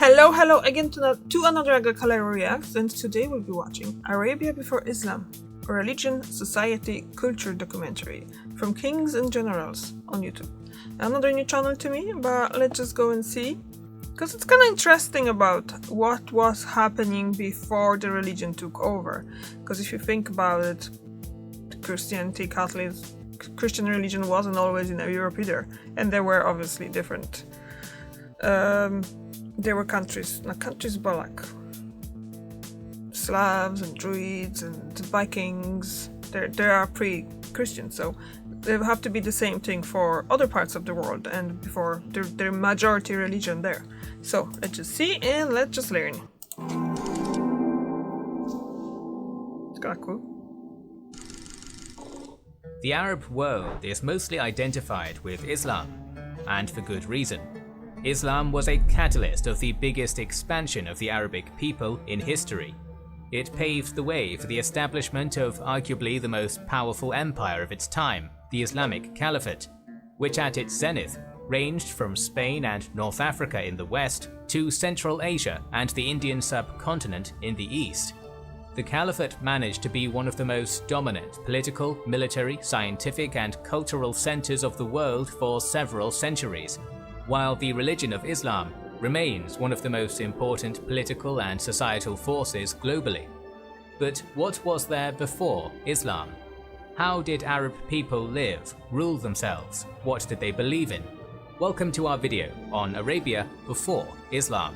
Hello again to another Agricola Reacts, and today we'll be watching Arabia Before Islam, a religion, society, culture documentary from Kings and Generals on YouTube. Another new channel to me, but let's just go and see, because it's kind of interesting about what was happening before the religion took over. Because if you think about it, Christianity, Catholics, Christian religion wasn't always in Europe either, and there were obviously different there were countries, not countries, but like Slavs and Druids and Vikings. They are pre-Christian, so they have to be the same thing for other parts of the world and before their majority religion there. So let's just see and let's just learn. It's kind of cool. The Arab world is mostly identified with Islam, and for good reason. Islam was a catalyst of the biggest expansion of the Arabic people in history. It paved the way for the establishment of arguably the most powerful empire of its time, the Islamic Caliphate, which at its zenith ranged from Spain and North Africa in the west to Central Asia and the Indian subcontinent in the east. The Caliphate managed to be one of the most dominant political, military, scientific, and cultural centers of the world for several centuries, while the religion of Islam remains one of the most important political and societal forces globally. But what was there before Islam? How did Arab people live, rule themselves? What did they believe in? Welcome to our video on Arabia before Islam.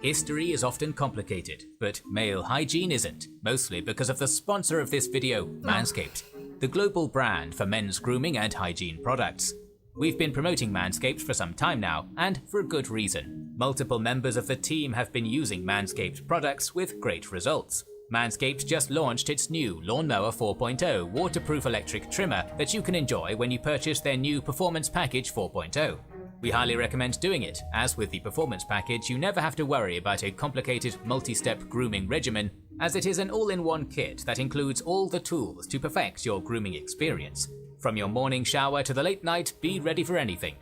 History is often complicated, but male hygiene isn't, mostly because of the sponsor of this video, Manscaped, the global brand for men's grooming and hygiene products. We've been promoting Manscaped for some time now, and for a good reason. Multiple members of the team have been using Manscaped products with great results. Manscaped just launched its new Lawnmower 4.0 waterproof electric trimmer that you can enjoy when you purchase their new Performance Package 4.0. We highly recommend doing it, as with the Performance Package you never have to worry about a complicated multi-step grooming regimen, as it is an all-in-one kit that includes all the tools to perfect your grooming experience. From your morning shower to the late night, be ready for anything.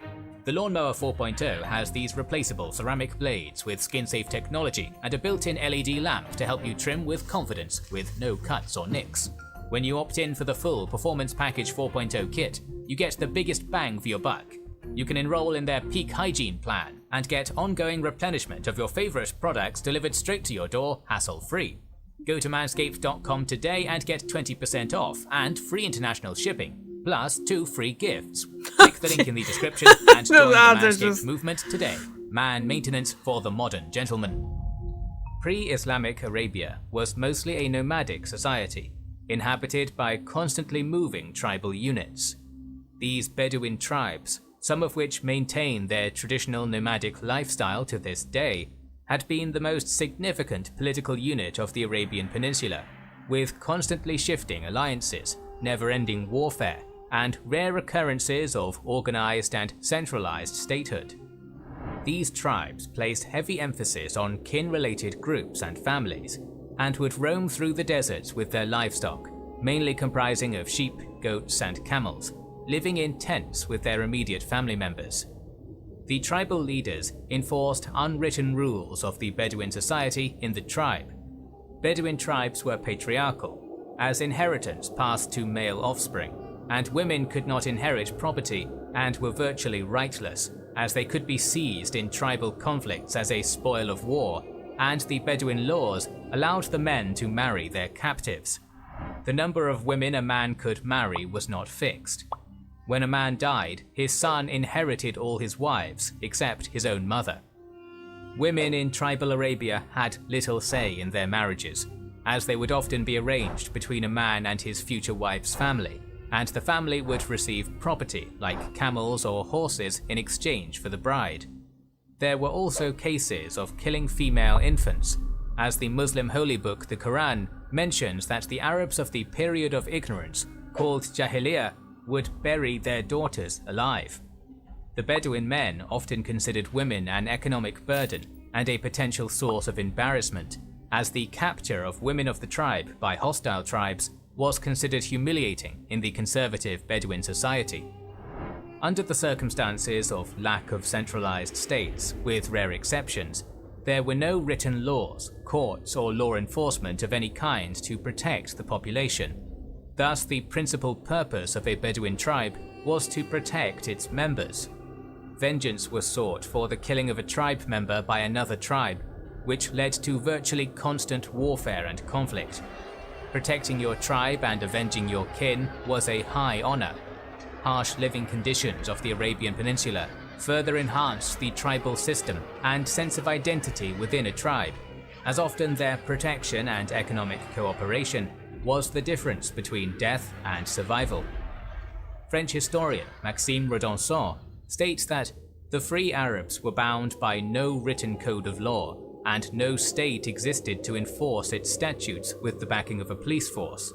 The Lawnmower 4.0 has these replaceable ceramic blades with skin-safe technology and a built-in LED lamp to help you trim with confidence with no cuts or nicks. When you opt in for the full Performance Package 4.0 kit, you get the biggest bang for your buck. You can enroll in their Peak Hygiene plan and get ongoing replenishment of your favorite products delivered straight to your door, hassle-free. Go to manscaped.com today and get 20% off and free international shipping, plus 2 free gifts. Click the link in the description and join the Manscaped movement today. Man maintenance for the modern gentleman. Pre-Islamic Arabia was mostly a nomadic society, inhabited by constantly moving tribal units. These Beduin tribes, some of which maintain their traditional nomadic lifestyle to this day, had been the most significant political unit of the Arabian Peninsula, with constantly shifting alliances, never-ending warfare, and rare occurrences of organized and centralized statehood. These tribes placed heavy emphasis on kin-related groups and families, and would roam through the deserts with their livestock, mainly comprising of sheep, goats, and camels, living in tents with their immediate family members. The tribal leaders enforced unwritten rules of the Bedouin society in the tribe. Bedouin tribes were patriarchal, as inheritance passed to male offspring, and women could not inherit property and were virtually rightless, as they could be seized in tribal conflicts as a spoil of war, and the Bedouin laws allowed the men to marry their captives. The number of women a man could marry was not fixed. When a man died, his son inherited all his wives, except his own mother. Women in tribal Arabia had little say in their marriages, as they would often be arranged between a man and his future wife's family, and the family would receive property like camels or horses in exchange for the bride. There were also cases of killing female infants, as the Muslim holy book the Quran mentions that the Arabs of the period of ignorance, called Jahiliyyah, would bury their daughters alive. The Bedouin men often considered women an economic burden and a potential source of embarrassment, as the capture of women of the tribe by hostile tribes was considered humiliating in the conservative Bedouin society. Under the circumstances of lack of centralized states, with rare exceptions, There were no written laws, courts, or law enforcement of any kind to protect the population. Thus, the principal purpose of a Bedouin tribe was to protect its members. Vengeance was sought for the killing of a tribe member by another tribe, which led to virtually constant warfare and conflict. Protecting your tribe and avenging your kin was a high honor. Harsh living conditions of the Arabian Peninsula further enhanced the tribal system and sense of identity within a tribe, as often their protection and economic cooperation was the difference between death and survival. French historian Maxime Rodinson states that the free Arabs were bound by no written code of law, and no state existed to enforce its statutes with the backing of a police force.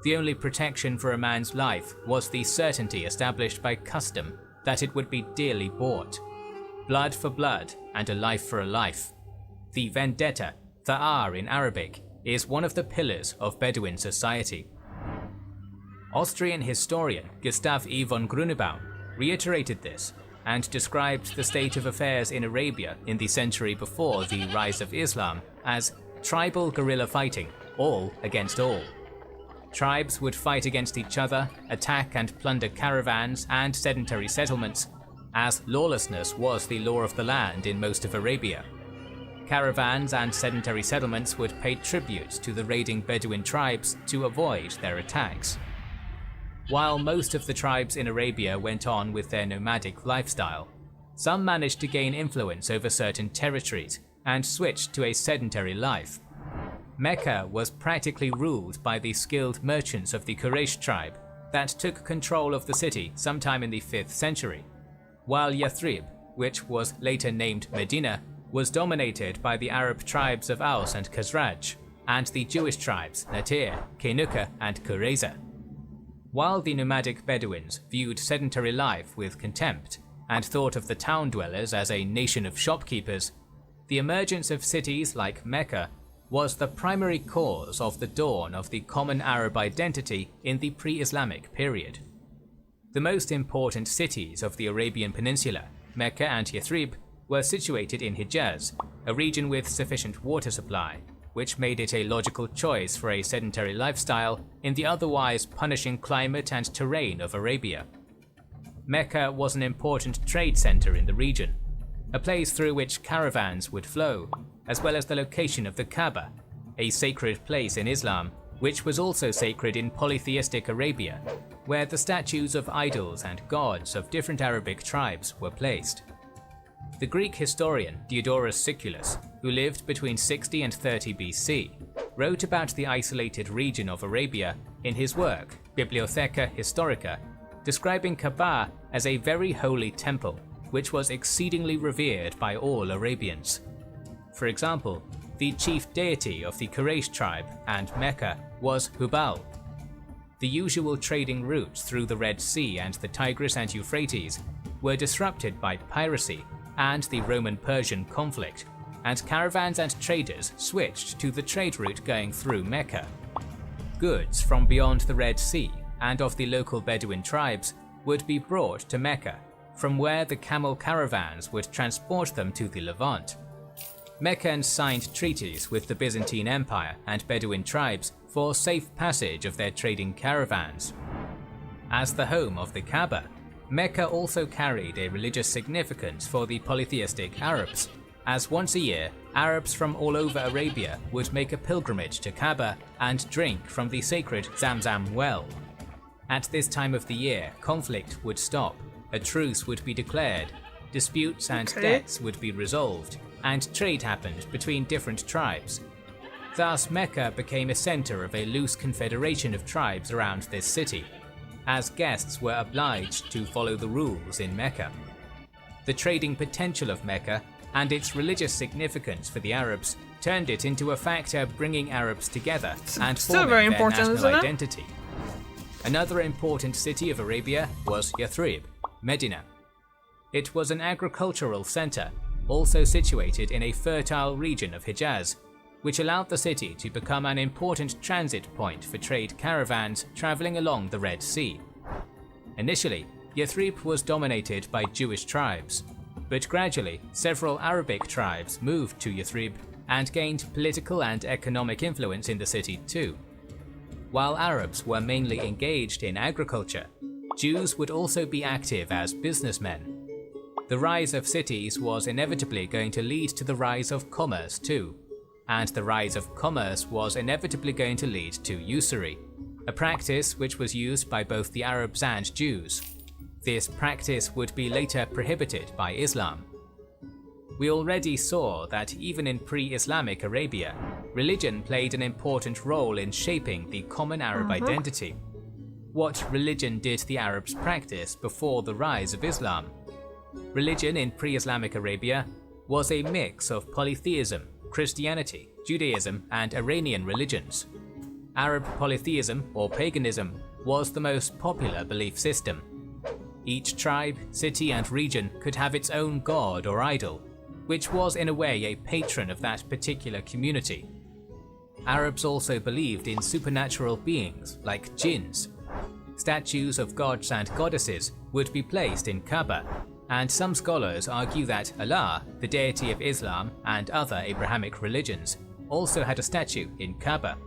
The only protection for a man's life was the certainty established by custom that it would be dearly bought. Blood for blood and a life for a life. The vendetta, tha'ar in Arabic, is one of the pillars of Bedouin society. Austrian historian Gustav E. von Grunebaum reiterated this and described the state of affairs in Arabia in the century before the rise of Islam as tribal guerrilla fighting, all against all. Tribes would fight against each other, attack and plunder caravans and sedentary settlements, as lawlessness was the law of the land in most of Arabia. Caravans and sedentary settlements would pay tribute to the raiding Bedouin tribes to avoid their attacks. While most of the tribes in Arabia went on with their nomadic lifestyle, some managed to gain influence over certain territories and switched to a sedentary life. Mecca was practically ruled by the skilled merchants of the Quraysh tribe that took control of the city sometime in the 5th century, while Yathrib, which was later named Medina, was dominated by the Arab tribes of Aus and Khazraj, and the Jewish tribes Natir, Kenuka, and Qurayza. While the nomadic Bedouins viewed sedentary life with contempt and thought of the town dwellers as a nation of shopkeepers, the emergence of cities like Mecca was the primary cause of the dawn of the common Arab identity in the pre-Islamic period. The most important cities of the Arabian Peninsula, Mecca and Yathrib, were situated in Hijaz, a region with sufficient water supply, which made it a logical choice for a sedentary lifestyle in the otherwise punishing climate and terrain of Arabia. Mecca was an important trade center in the region, a place through which caravans would flow, as well as the location of the Kaaba, a sacred place in Islam, which was also sacred in polytheistic Arabia, where the statues of idols and gods of different Arabic tribes were placed. The Greek historian Diodorus Siculus, who lived between 60 and 30 BC, wrote about the isolated region of Arabia in his work Bibliotheca Historica, describing Kaaba as a very holy temple, which was exceedingly revered by all Arabians. For example, the chief deity of the Quraysh tribe and Mecca was Hubal. The usual trading routes through the Red Sea and the Tigris and Euphrates were disrupted by piracy and the Roman-Persian conflict, and caravans and traders switched to the trade route going through Mecca. Goods from beyond the Red Sea and of the local Bedouin tribes would be brought to Mecca, from where the camel caravans would transport them to the Levant. Meccans signed treaties with the Byzantine Empire and Bedouin tribes for safe passage of their trading caravans. As the home of the Kaaba, Mecca also carried a religious significance for the polytheistic Arabs, as once a year, Arabs from all over Arabia would make a pilgrimage to Kaaba and drink from the sacred Zamzam well. At this time of the year, conflict would stop, a truce would be declared, disputes and debts would be resolved, and trade happened between different tribes. Thus, Mecca became a center of a loose confederation of tribes around this city, as guests were obliged to follow the rules in Mecca. The trading potential of Mecca and its religious significance for the Arabs turned it into a factor bringing Arabs together and forming their national identity. Another important city of Arabia was Yathrib, Medina. It was an agricultural center, also situated in a fertile region of Hijaz, which allowed the city to become an important transit point for trade caravans traveling along the Red Sea. Initially, Yathrib was dominated by Jewish tribes. But gradually, several Arabic tribes moved to Yathrib and gained political and economic influence in the city too. While Arabs were mainly engaged in agriculture, Jews would also be active as businessmen. The rise of cities was inevitably going to lead to the rise of commerce too, and the rise of commerce was inevitably going to lead to usury, a practice which was used by both the Arabs and Jews. This practice would be later prohibited by Islam. We already saw that even in pre-Islamic Arabia, religion played an important role in shaping the common Arab identity. What religion did the Arabs practice before the rise of Islam? Religion in pre-Islamic Arabia was a mix of polytheism, Christianity, Judaism, and Iranian religions. Arab polytheism, or paganism, was the most popular belief system. Each tribe, city, and region could have its own god or idol, which was in a way a patron of that particular community. Arabs also believed in supernatural beings like jinns. Statues of gods and goddesses would be placed in Kaaba, and some scholars argue that Allah, the deity of Islam and other Abrahamic religions, also had a statue in Kaaba.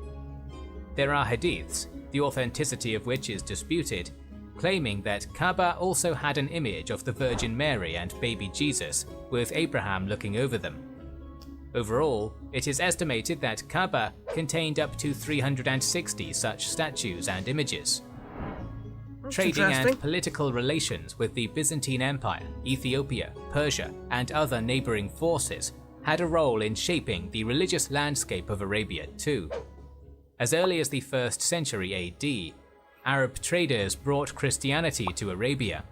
There are hadiths, the authenticity of which is disputed, claiming that Kaaba also had an image of the Virgin Mary and baby Jesus, with Abraham looking over them. Overall, it is estimated that Kaaba contained up to 360 such statues and images. Trading and political relations with the Byzantine Empire, Ethiopia, Persia, and other neighboring forces had a role in shaping the religious landscape of Arabia too. As early as the 1st century AD, Arab traders brought Christianity to Arabia.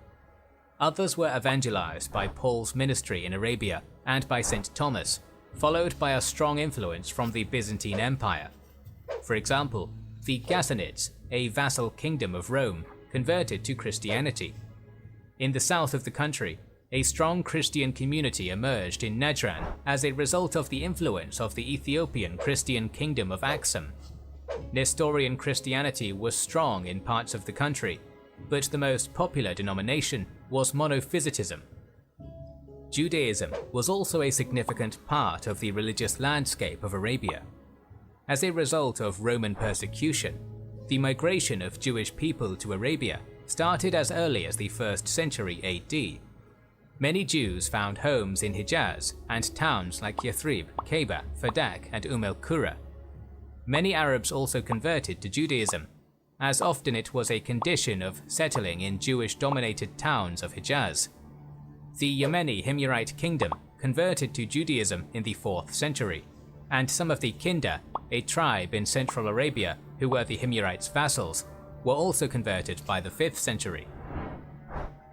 Others were evangelized by Paul's ministry in Arabia and by St. Thomas, followed by a strong influence from the Byzantine Empire. For example, the Ghassanids, a vassal kingdom of Rome, converted to Christianity. In the south of the country, a strong Christian community emerged in Najran as a result of the influence of the Ethiopian Christian kingdom of Aksum. Nestorian Christianity was strong in parts of the country, but the most popular denomination was monophysitism. Judaism was also a significant part of the religious landscape of Arabia. As a result of Roman persecution, the migration of Jewish people to Arabia started as early as the 1st century AD. Many Jews found homes in Hijaz and towns like Yathrib, Khaybar, Fadak, and al-Qura. Many Arabs also converted to Judaism, as often it was a condition of settling in Jewish-dominated towns of Hijaz. The Yemeni Himyarite kingdom converted to Judaism in the 4th century, and some of the Kinda, a tribe in central Arabia who were the Himyarites' vassals, were also converted by the 5th century.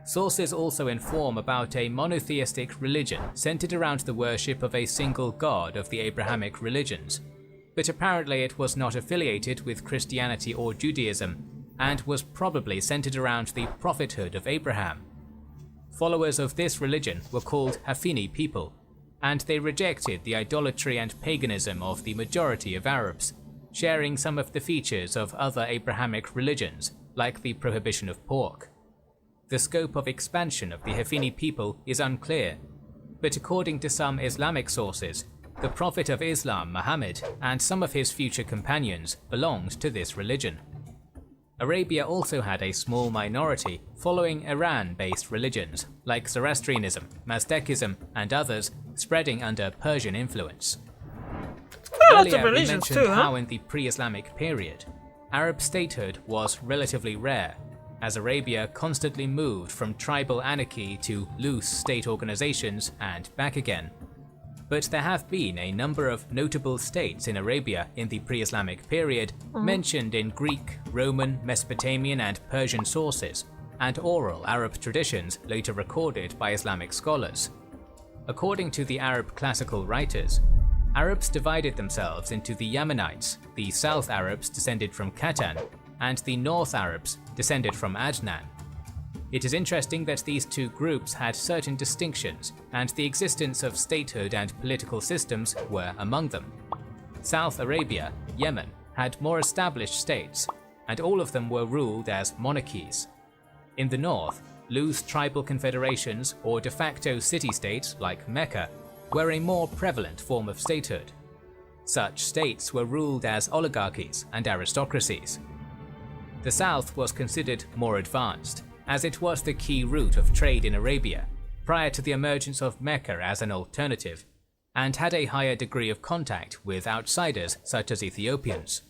Sources also inform about a monotheistic religion centered around the worship of a single god of the Abrahamic religions, but apparently it was not affiliated with Christianity or Judaism, and was probably centered around the prophethood of Abraham. Followers of this religion were called Hafini people, and they rejected the idolatry and paganism of the majority of Arabs, sharing some of the features of other Abrahamic religions, like the prohibition of pork. The scope of expansion of the Hafini people is unclear, but according to some Islamic sources, the Prophet of Islam, Muhammad, and some of his future companions belonged to this religion. Arabia also had a small minority following Iran-based religions like Zoroastrianism, Mazdakism, and others, spreading under Persian influence. Earlier, we mentioned how in the pre-Islamic period, Arab statehood was relatively rare, as Arabia constantly moved from tribal anarchy to loose state organizations and back again. But there have been a number of notable states in Arabia in the pre-Islamic period mentioned in Greek, Roman, Mesopotamian, and Persian sources, and oral Arab traditions later recorded by Islamic scholars. According to the Arab classical writers, Arabs divided themselves into the Yemenites, the South Arabs descended from Qattan, and the North Arabs descended from Adnan. It is interesting that these two groups had certain distinctions, and the existence of statehood and political systems were among them. South Arabia, Yemen, had more established states, and all of them were ruled as monarchies. In the north, loose tribal confederations or de facto city-states like Mecca were a more prevalent form of statehood. Such states were ruled as oligarchies and aristocracies. The south was considered more advanced, as it was the key route of trade in Arabia prior to the emergence of Mecca as an alternative, and had a higher degree of contact with outsiders such as Ethiopians.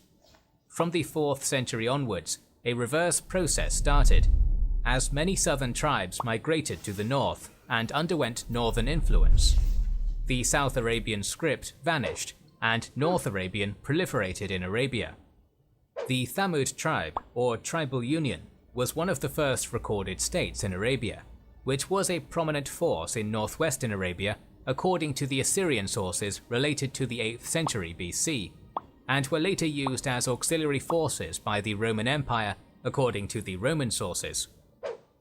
From the 4th century onwards, a reverse process started, as many southern tribes migrated to the north and underwent northern influence. The South Arabian script vanished, and North Arabian proliferated in Arabia. The Thamud tribe, or tribal union, was one of the first recorded states in Arabia, which was a prominent force in northwestern Arabia according to the Assyrian sources related to the 8th century BC, and were later used as auxiliary forces by the Roman Empire according to the Roman sources.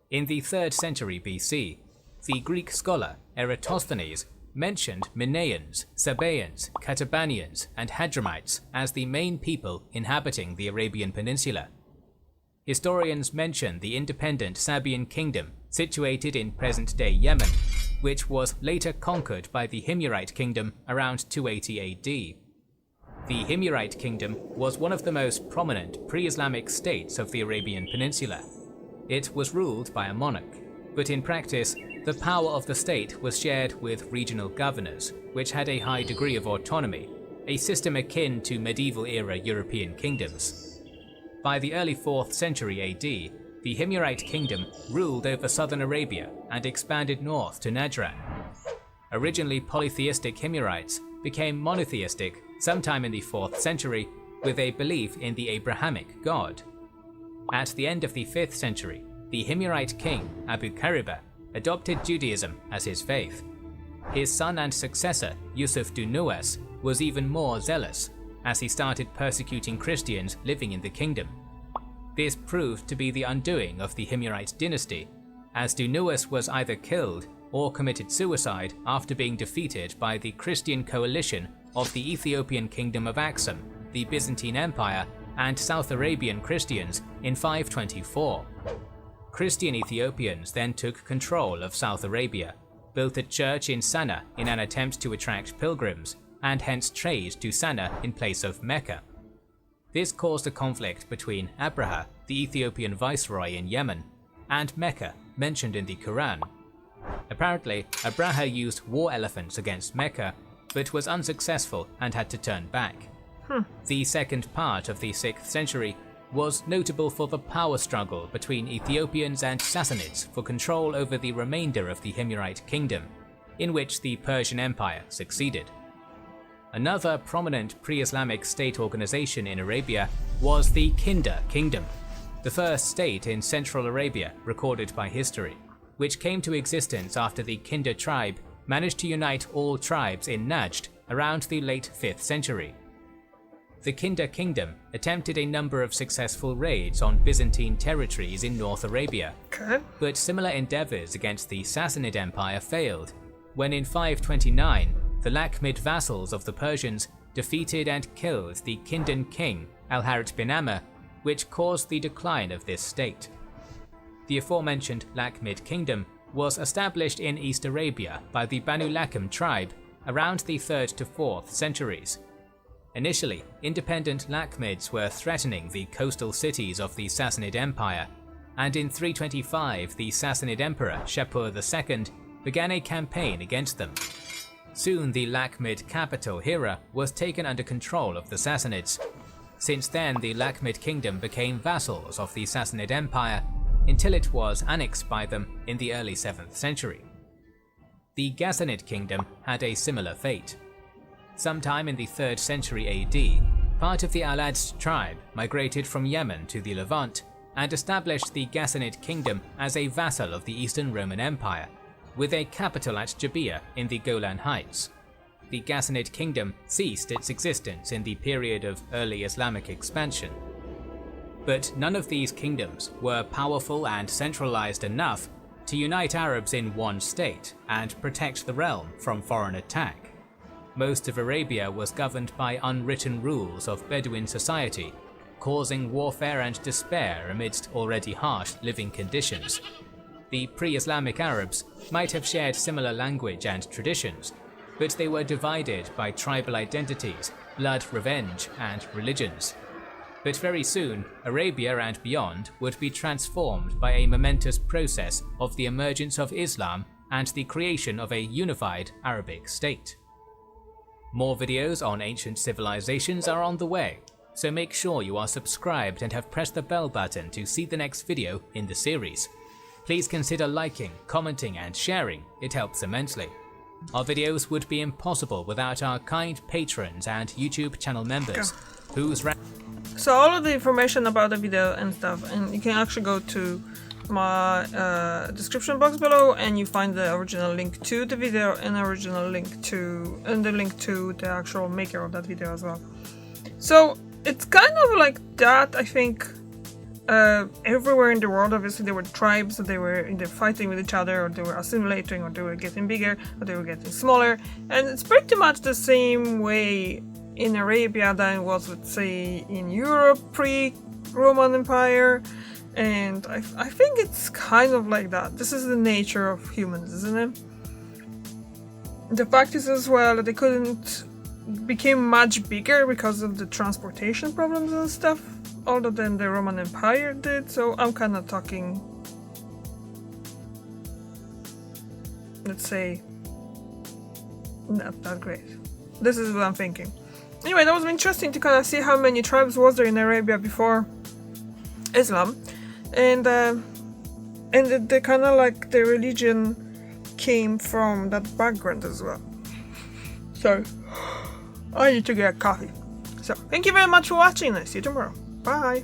In the 3rd century BC, the Greek scholar Eratosthenes mentioned Manaeans, Sabaeans, Katabanians, and Hadramites as the main people inhabiting the Arabian Peninsula. Historians mention the independent Sabaean kingdom situated in present-day Yemen, which was later conquered by the Himyarite kingdom around 280 AD. The Himyarite kingdom was one of the most prominent pre-Islamic states of the Arabian Peninsula. It was ruled by a monarch, but in practice, the power of the state was shared with regional governors, which had a high degree of autonomy, a system akin to medieval-era European kingdoms. By the early 4th century AD, the Himyarite kingdom ruled over southern Arabia and expanded north to Najran. Originally polytheistic Himyarites became monotheistic sometime in the 4th century with a belief in the Abrahamic god. At the end of the 5th century, the Himyarite king Abu Kariba adopted Judaism as his faith. His son and successor, Yusuf Dunuas, was even more zealous, as he started persecuting Christians living in the kingdom. This proved to be the undoing of the Himyarite dynasty, as Dunuas was either killed or committed suicide after being defeated by the Christian coalition of the Ethiopian kingdom of Aksum, the Byzantine Empire, and South Arabian Christians in 524. Christian Ethiopians then took control of South Arabia, built a church in Sana in an attempt to attract pilgrims, and hence trade to Sana in place of Mecca. This caused a conflict between Abraha, the Ethiopian viceroy in Yemen, and Mecca, mentioned in the Quran. Apparently, Abraha used war elephants against Mecca, but was unsuccessful and had to turn back. The second part of the 6th century was notable for the power struggle between Ethiopians and Sassanids for control over the remainder of the Himyarite kingdom, in which the Persian Empire succeeded. Another prominent pre-Islamic state organization in Arabia was the Kinda Kingdom, the first state in Central Arabia recorded by history, which came to existence after the Kinda tribe managed to unite all tribes in Najd around the late 5th century. The Kinda Kingdom attempted a number of successful raids on Byzantine territories in North Arabia, but similar endeavors against the Sassanid Empire failed, when in 529 the Lakhmid vassals of the Persians defeated and killed the Kindan king Al-Harith bin Amr, which caused the decline of this state. The aforementioned Lakhmid kingdom was established in East Arabia by the Banu Lakham tribe around the 3rd to 4th centuries. Initially, independent Lakhmids were threatening the coastal cities of the Sassanid Empire, and in 325 the Sassanid Emperor Shapur II began a campaign against them. Soon the Lakhmid capital Hira was taken under control of the Sassanids. Since then the Lakhmid kingdom became vassals of the Sassanid Empire until it was annexed by them in the early 7th century. The Ghassanid kingdom had a similar fate. Sometime in the 3rd century AD, part of the Al-Adst tribe migrated from Yemen to the Levant and established the Ghassanid kingdom as a vassal of the Eastern Roman Empire, with a capital at Jabiyah in the Golan Heights. The Ghassanid kingdom ceased its existence in the period of early Islamic expansion. But none of these kingdoms were powerful and centralized enough to unite Arabs in one state and protect the realm from foreign attack. Most of Arabia was governed by unwritten rules of Beduin society, causing warfare and despair amidst already harsh living conditions. the pre-Islamic Arabs might have shared similar language and traditions, but they were divided by tribal identities, blood revenge, and religions. But very soon, Arabia and beyond would be transformed by a momentous process of the emergence of Islam and the creation of a unified Arabic state. More videos on ancient civilizations are on the way, so make sure you are subscribed and have pressed the bell button to see the next video in the series. Please consider liking, commenting, and sharing, it helps immensely. Our videos would be impossible without our kind patrons and YouTube channel members, whose So all of the information about the video and stuff, and you can actually go to my description box below, and you find the original link to the video and the link to the actual maker of that video as well. So it's kind of like that, I think, everywhere in the world. Obviously there were tribes that they were either fighting with each other, or they were assimilating, or they were getting bigger, or they were getting smaller, and it's pretty much the same way in Arabia than it was, let's say, in Europe pre-Roman Empire. And I think it's kind of like that. This is the nature of humans, isn't it? The fact is as well that they became much bigger because of the transportation problems and stuff, other than the Roman Empire did. So I'm kind of talking, let's say, not that great. This is what I'm thinking. Anyway, that was interesting to kind of see how many tribes was there in Arabia before Islam. And the kind of like the religion came from that background as well. So I need to get coffee. So thank you very much for watching. I see you tomorrow. Bye.